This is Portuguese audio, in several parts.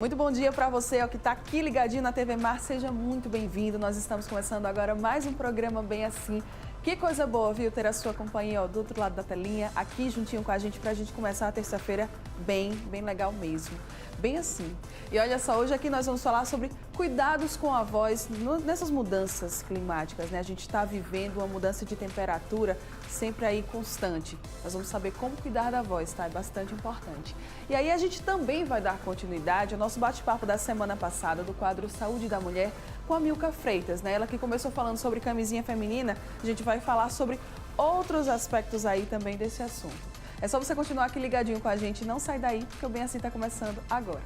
Muito bom dia para você, que está aqui ligadinho na TV Mar, seja muito bem-vindo. Nós estamos começando agora mais um programa Bem Assim. Que coisa boa, viu, ter a sua companhia do outro lado da telinha, aqui juntinho com a gente, para a gente começar a terça-feira bem legal mesmo. Bem assim. E olha só, hoje aqui nós vamos falar sobre cuidados com a voz nessas mudanças climáticas, né? A gente está vivendo uma mudança de temperatura sempre aí constante. Nós vamos saber como cuidar da voz, tá? É bastante importante. E aí a gente também vai dar continuidade ao nosso bate-papo da semana passada do quadro Saúde da Mulher com a Milka Freitas, né? Ela que começou falando sobre camisinha feminina, a gente vai falar sobre outros aspectos aí também desse assunto. É só você continuar aqui ligadinho com a gente, não sai daí, porque o Bem Assim está começando agora.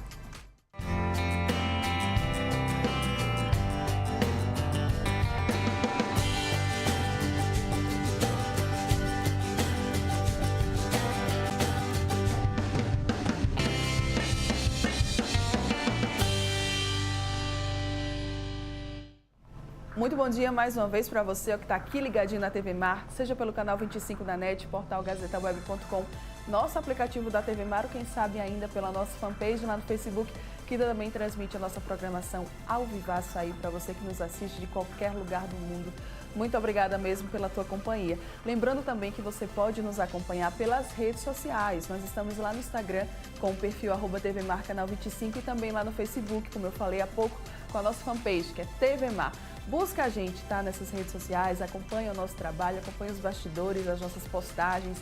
Muito bom dia mais uma vez para você que está aqui ligadinho na TV Mar, seja pelo canal 25 da NET, portal gazetaweb.com, nosso aplicativo da TV Mar, ou quem sabe ainda pela nossa fanpage lá no Facebook, que também transmite a nossa programação ao vivaço aí para você que nos assiste de qualquer lugar do mundo. Muito obrigada mesmo pela tua companhia. Lembrando também que você pode nos acompanhar pelas redes sociais. Nós estamos lá no Instagram com o perfil @tvmarcanal25 e também lá no Facebook, como eu falei há pouco, com a nossa fanpage, que é TV Mar. Busca a gente, tá, nessas redes sociais, acompanha o nosso trabalho, acompanha os bastidores, as nossas postagens,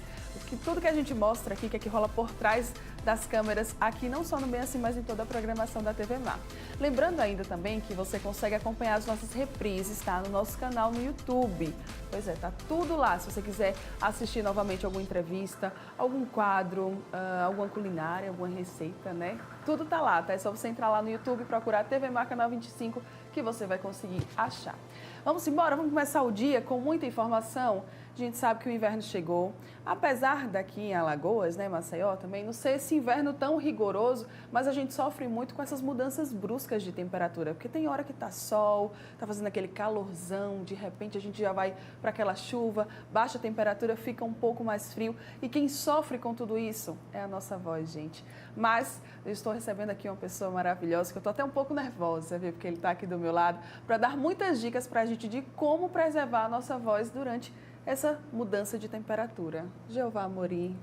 tudo que a gente mostra aqui, que é que rola por trás das câmeras, aqui não só no Bem Assim, mas em toda a programação da TV Mar. Lembrando ainda também que você consegue acompanhar as nossas reprises, tá, no nosso canal no YouTube. Pois é, tá tudo lá, se você quiser assistir novamente alguma entrevista, algum quadro, alguma culinária, alguma receita, né? Tudo tá lá, tá? É só você entrar lá no YouTube e procurar TV Mar Canal 25 que você vai conseguir achar. Vamos embora, vamos começar o dia com muita informação. A gente sabe que o inverno chegou, apesar daqui em Alagoas, né, Maceió também, não ser esse inverno tão rigoroso, mas a gente sofre muito com essas mudanças bruscas de temperatura, porque tem hora que tá sol, tá fazendo aquele calorzão, de repente a gente já vai para aquela chuva, baixa a temperatura, fica um pouco mais frio, e quem sofre com tudo isso é a nossa voz, gente. Mas eu estou recebendo aqui uma pessoa maravilhosa, que eu estou até um pouco nervosa, viu, porque ele está aqui do meu lado, para dar muitas dicas para a gente de como preservar a nossa voz durante essa mudança de temperatura. Jeová Amorim,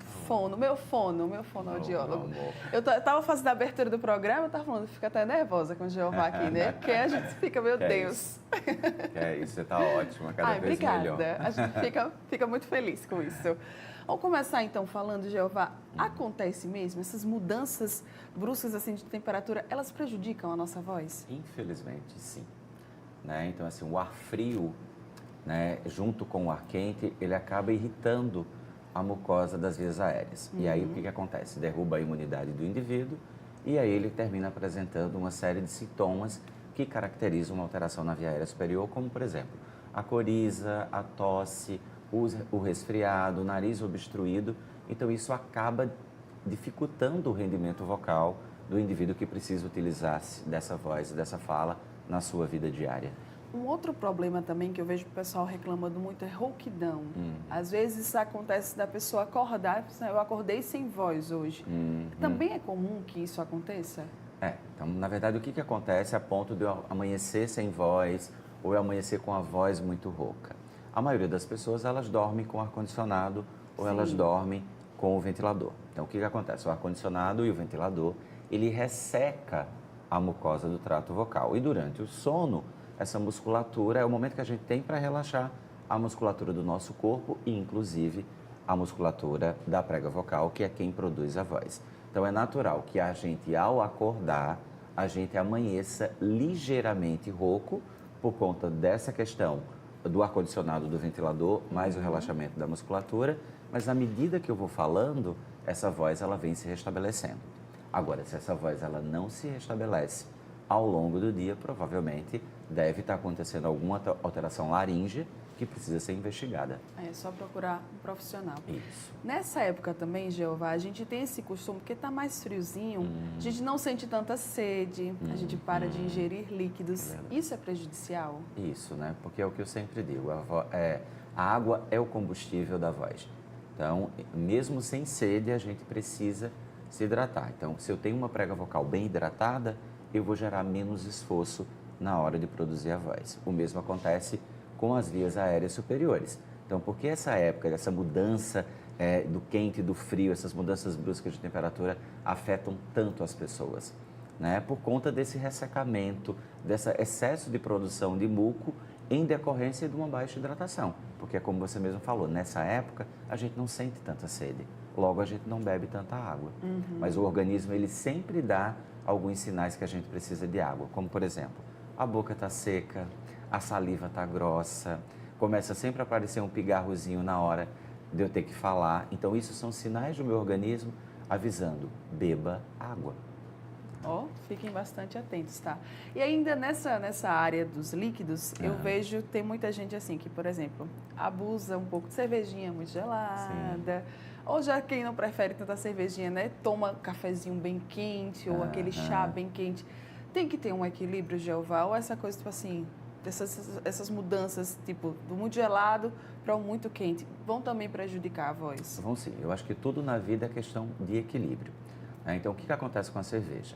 meu fonoaudiólogo. Eu estava fazendo a abertura do programa, eu estava falando, fica até nervosa com o Jeová aqui, né? Porque a gente fica, meu Deus. É isso, você está ótima, cada vez melhor. Obrigada, a gente fica muito feliz com isso. Vamos começar então falando, Jeová, acontece mesmo, essas mudanças bruscas assim de temperatura, elas prejudicam a nossa voz? Infelizmente, sim. Né? Então, assim, o ar frio, né, junto com o ar quente, ele acaba irritando a mucosa das vias aéreas. E aí, o que acontece? Derruba a imunidade do indivíduo e aí ele termina apresentando uma série de sintomas que caracterizam uma alteração na via aérea superior, como, por exemplo, a coriza, a tosse, o resfriado, o nariz obstruído. Então, isso acaba dificultando o rendimento vocal do indivíduo que precisa utilizar-se dessa voz, dessa fala na sua vida diária. Um outro problema também que eu vejo o pessoal reclamando muito é rouquidão. Às vezes isso acontece da pessoa acordar, eu acordei sem voz hoje. Também é comum que isso aconteça? Então, na verdade, o que acontece a ponto de eu amanhecer sem voz ou eu amanhecer com a voz muito rouca? A maioria das pessoas, elas dormem com ar-condicionado ou elas dormem com o ventilador. Então, o que acontece? O ar-condicionado e o ventilador, ele resseca a mucosa do trato vocal. E durante o sono, essa musculatura é o momento que a gente tem para relaxar a musculatura do nosso corpo e, inclusive, a musculatura da prega vocal, que é quem produz a voz. Então, é natural que a gente, ao acordar, a gente amanheça ligeiramente rouco por conta dessa questão do ar-condicionado, do ventilador, mais o relaxamento da musculatura, mas à medida que eu vou falando, essa voz ela vem se restabelecendo. Agora, se essa voz ela não se restabelece ao longo do dia, provavelmente deve estar acontecendo alguma alteração laríngea que precisa ser investigada. É só procurar um profissional. Isso. Nessa época também, Jeová, a gente tem esse costume, porque está mais friozinho, a gente não sente tanta sede, a gente para de ingerir líquidos. Isso é prejudicial? Isso, né? Porque é o que eu sempre digo, a água é o combustível da voz. Então, mesmo sem sede, a gente precisa se hidratar. Então, se eu tenho uma prega vocal bem hidratada, eu vou gerar menos esforço na hora de produzir a voz. O mesmo acontece com as vias aéreas superiores. Então, por que essa época, essa mudança do quente e do frio, essas mudanças bruscas de temperatura afetam tanto as pessoas? Né? Por conta desse ressecamento, desse excesso de produção de muco em decorrência de uma baixa hidratação. Porque, como você mesmo falou, nessa época a gente não sente tanta sede, logo a gente não bebe tanta água. Mas o organismo, ele sempre dá alguns sinais que a gente precisa de água, como por exemplo, a boca está seca, a saliva está grossa, começa sempre a aparecer um pigarrozinho na hora de eu ter que falar. Então, isso são sinais do meu organismo avisando, beba água. Fiquem bastante atentos, tá? E ainda nessa área dos líquidos, eu vejo, tem muita gente assim que, por exemplo, abusa um pouco de cervejinha muito gelada, ou já quem não prefere tanta cervejinha, né? Toma cafezinho bem quente, ou aquele chá bem quente. Tem que ter um equilíbrio, Jeová, ou essa coisa, tipo assim, essas mudanças, tipo, do muito gelado para o muito quente, vão também prejudicar a voz? Vão sim. Eu acho que tudo na vida é questão de equilíbrio. Então, o que acontece com a cerveja?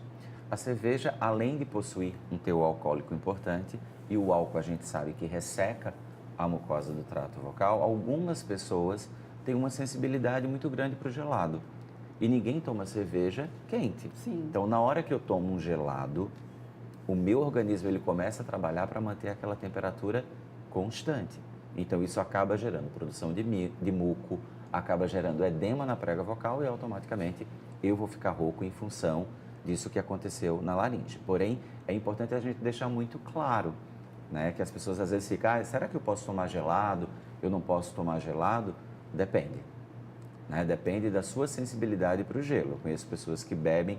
A cerveja, além de possuir um teor alcoólico importante, e o álcool a gente sabe que resseca a mucosa do trato vocal, algumas pessoas têm uma sensibilidade muito grande para o gelado. E ninguém toma cerveja quente. Sim. Então, na hora que eu tomo um gelado, o meu organismo ele começa a trabalhar para manter aquela temperatura constante. Então, isso acaba gerando produção de muco, acaba gerando edema na prega vocal e automaticamente eu vou ficar rouco em função disso que aconteceu na laringe. Porém, é importante a gente deixar muito claro, né, que as pessoas às vezes ficam, será que eu posso tomar gelado? Eu não posso tomar gelado? Depende. Né? Depende da sua sensibilidade para o gelo. Eu conheço pessoas que bebem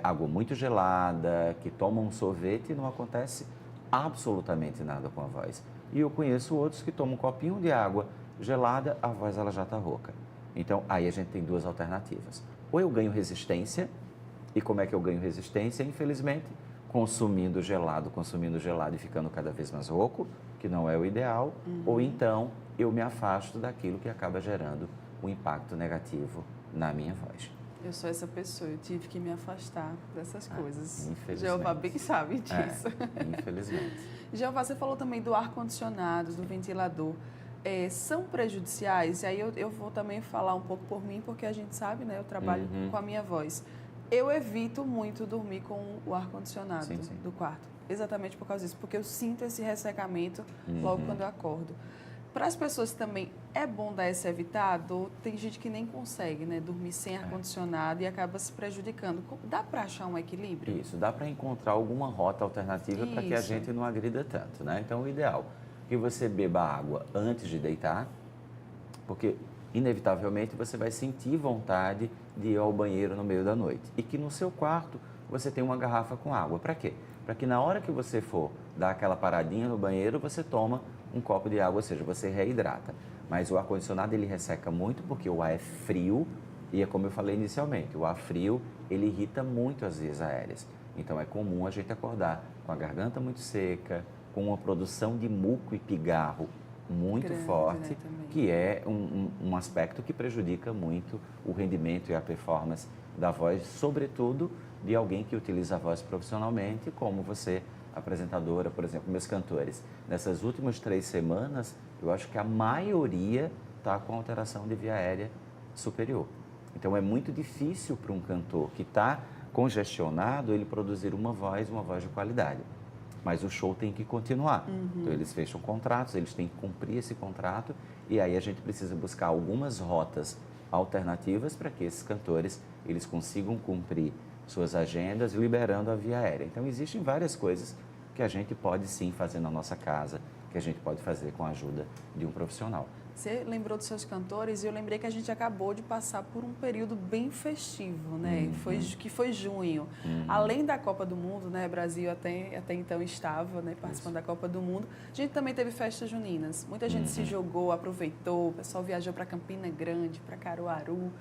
água muito gelada, que tomam um sorvete e não acontece absolutamente nada com a voz. E eu conheço outros que tomam um copinho de água gelada, a voz ela já está rouca. Então, aí a gente tem duas alternativas. Ou eu ganho resistência, e como é que eu ganho resistência? Infelizmente, consumindo gelado e ficando cada vez mais rouco, que não é o ideal, ou então eu me afasto daquilo que acaba gerando um impacto negativo na minha voz. Eu sou essa pessoa, eu tive que me afastar dessas coisas. Infelizmente. Jeová bem sabe disso. Infelizmente. Jeová, você falou também do ar-condicionado, do ventilador. São prejudiciais? E aí eu vou também falar um pouco por mim, porque a gente sabe, né? Eu trabalho com a minha voz. Eu evito muito dormir com o ar-condicionado do quarto. Exatamente por causa disso, porque eu sinto esse ressecamento logo quando eu acordo. Para as pessoas também é bom dar esse evitado? Tem gente que nem consegue, né, dormir sem ar-condicionado e acaba se prejudicando. Dá para achar um equilíbrio? Isso, dá para encontrar alguma rota alternativa para que a gente não agrida tanto, né? Então, o ideal é que você beba água antes de deitar, porque inevitavelmente você vai sentir vontade de ir ao banheiro no meio da noite. E que no seu quarto você tem uma garrafa com água. Para quê? Para que na hora que você for dar aquela paradinha no banheiro, você toma um copo de água, ou seja, você reidrata. Mas o ar-condicionado ele resseca muito porque o ar é frio e é como eu falei inicialmente, o ar frio ele irrita muito as vias aéreas. Então é comum a gente acordar com a garganta muito seca, com uma produção de muco e pigarro muito grande, forte, né, que é um aspecto que prejudica muito o rendimento e a performance da voz, sobretudo de alguém que utiliza a voz profissionalmente, como você, apresentadora, por exemplo, meus cantores. Nessas últimas 3 semanas, eu acho que a maioria está com alteração de via aérea superior. Então, é muito difícil para um cantor que está congestionado ele produzir uma voz de qualidade. Mas o show tem que continuar. Então, eles fecham contratos, eles têm que cumprir esse contrato e aí a gente precisa buscar algumas rotas alternativas para que esses cantores eles consigam cumprir suas agendas, liberando a via aérea. Então, existem várias coisas que a gente pode sim fazer na nossa casa, que a gente pode fazer com a ajuda de um profissional. Você lembrou dos seus cantores e eu lembrei que a gente acabou de passar por um período bem festivo, né? Que foi junho. Além da Copa do Mundo, né? Brasil até então estava, né, participando da Copa do Mundo. A gente também teve festas juninas. Muita gente se jogou, aproveitou. O pessoal viajou para Campina Grande, para Caruaru.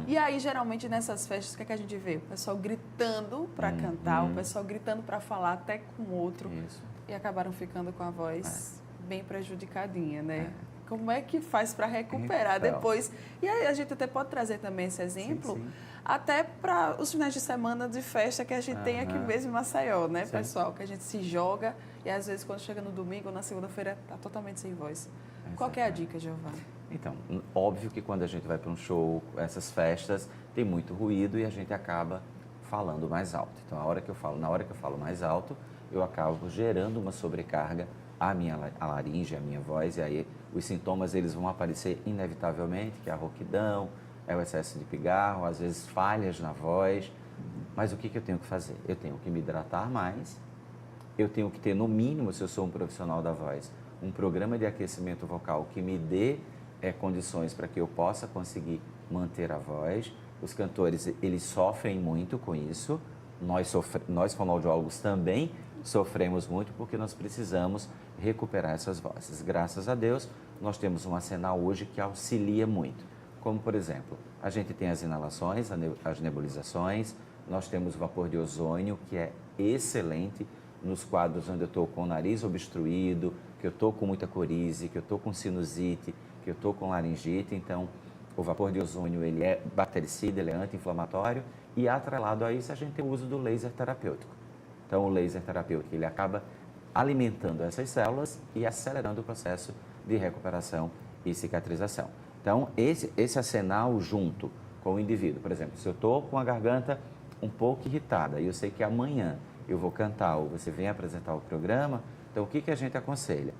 E aí, geralmente, nessas festas, o que é que a gente vê? O pessoal gritando para cantar, o pessoal gritando para falar até com o outro. Isso. E acabaram ficando com a voz bem prejudicadinha, né? Como é que faz para recuperar Então. depois? E aí a gente até pode trazer também esse exemplo, Sim. até para os finais de semana de festa que a gente tem aqui mesmo em Maceió, né, Sim. pessoal? Que a gente se joga e às vezes quando chega no domingo ou na segunda-feira está totalmente sem voz. Qual que é a dica, Jeová? Então, óbvio que quando a gente vai para um show, essas festas, tem muito ruído e a gente acaba falando mais alto. Então, na hora que eu falo mais alto, eu acabo gerando uma sobrecarga à laringe, à minha voz, e aí os sintomas eles vão aparecer inevitavelmente, que é a rouquidão, é o excesso de pigarro, às vezes falhas na voz. Mas o que eu tenho que fazer? Eu tenho que me hidratar mais, eu tenho que ter, no mínimo, se eu sou um profissional da voz, um programa de aquecimento vocal que me dê condições para que eu possa conseguir manter a voz. Os cantores, eles sofrem muito com isso. Nós fonoaudiólogos também sofremos muito porque nós precisamos recuperar essas vozes. Graças a Deus, nós temos um arsenal hoje que auxilia muito. Como, por exemplo, a gente tem as inalações, as nebulizações, nós temos o vapor de ozônio, que é excelente nos quadros onde eu estou com o nariz obstruído, que eu estou com muita corize, que eu estou com sinusite, que eu estou com laringite. Então, o vapor de ozônio, ele é bactericida, ele é anti-inflamatório e atrelado a isso a gente tem o uso do laser terapêutico. Então, o laser terapêutico, ele acaba alimentando essas células e acelerando o processo de recuperação e cicatrização. Então, esse arsenal junto com o indivíduo, por exemplo, se eu estou com a garganta um pouco irritada e eu sei que amanhã eu vou cantar ou você vem apresentar o programa, então o que a gente aconselha?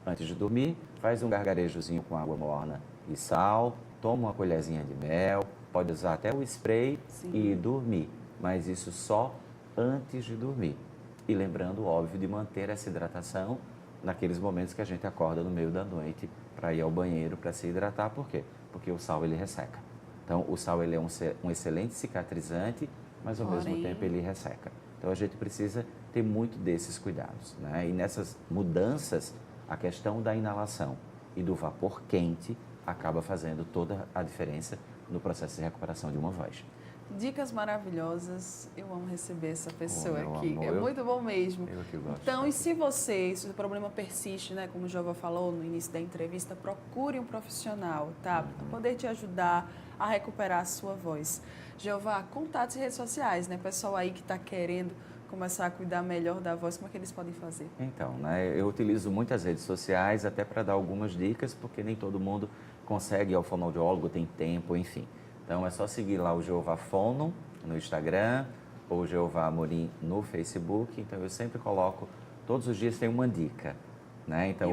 Antes de dormir, faz um gargarejozinho com água morna e sal, toma uma colherzinha de mel, pode usar até o spray e dormir, mas isso só antes de dormir. E lembrando, óbvio, de manter essa hidratação naqueles momentos que a gente acorda no meio da noite para ir ao banheiro, para se hidratar. Por quê? Porque o sal, ele resseca. Então, o sal, ele é um excelente cicatrizante, mas ao mesmo tempo ele resseca. Então, a gente precisa ter muito desses cuidados, né? E nessas mudanças, a questão da inalação e do vapor quente acaba fazendo toda a diferença no processo de recuperação de uma voz. Dicas maravilhosas, eu amo receber essa pessoa aqui, amor, é muito bom mesmo. Eu que gosto. Então, e se o problema persiste, né, como o Jeová falou no início da entrevista, procure um profissional, tá, para poder te ajudar a recuperar a sua voz. Jeová, contatos e redes sociais, né, pessoal aí que está querendo começar a cuidar melhor da voz, como é que eles podem fazer? Então, né, eu utilizo muitas redes sociais até para dar algumas dicas, porque nem todo mundo consegue ir ao fonoaudiólogo, tem tempo, enfim. Então, é só seguir lá o Jeová Fono no Instagram ou o Jeová Amorim no Facebook. Então, eu sempre coloco, todos os dias tem uma dica, né? Então,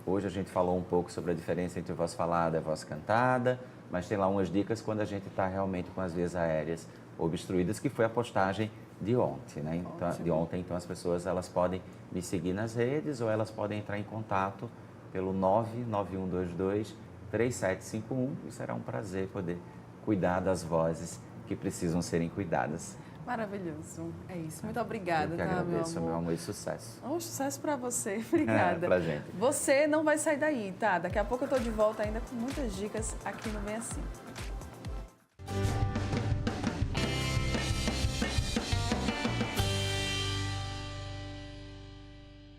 hoje a gente falou um pouco sobre a diferença entre voz falada e voz cantada, mas tem lá umas dicas quando a gente está realmente com as vias aéreas obstruídas, que foi a postagem de ontem, né? Então, as pessoas, elas podem me seguir nas redes ou elas podem entrar em contato pelo 99122-3751 e será um prazer poder cuidar das vozes que precisam serem cuidadas. Maravilhoso, é isso. Muito obrigada, Eu que agradeço, meu amor, e sucesso. Um sucesso para você, obrigada. Pra gente. Você não vai sair daí, tá? Daqui a pouco eu tô de volta ainda com muitas dicas aqui no Bem Assim.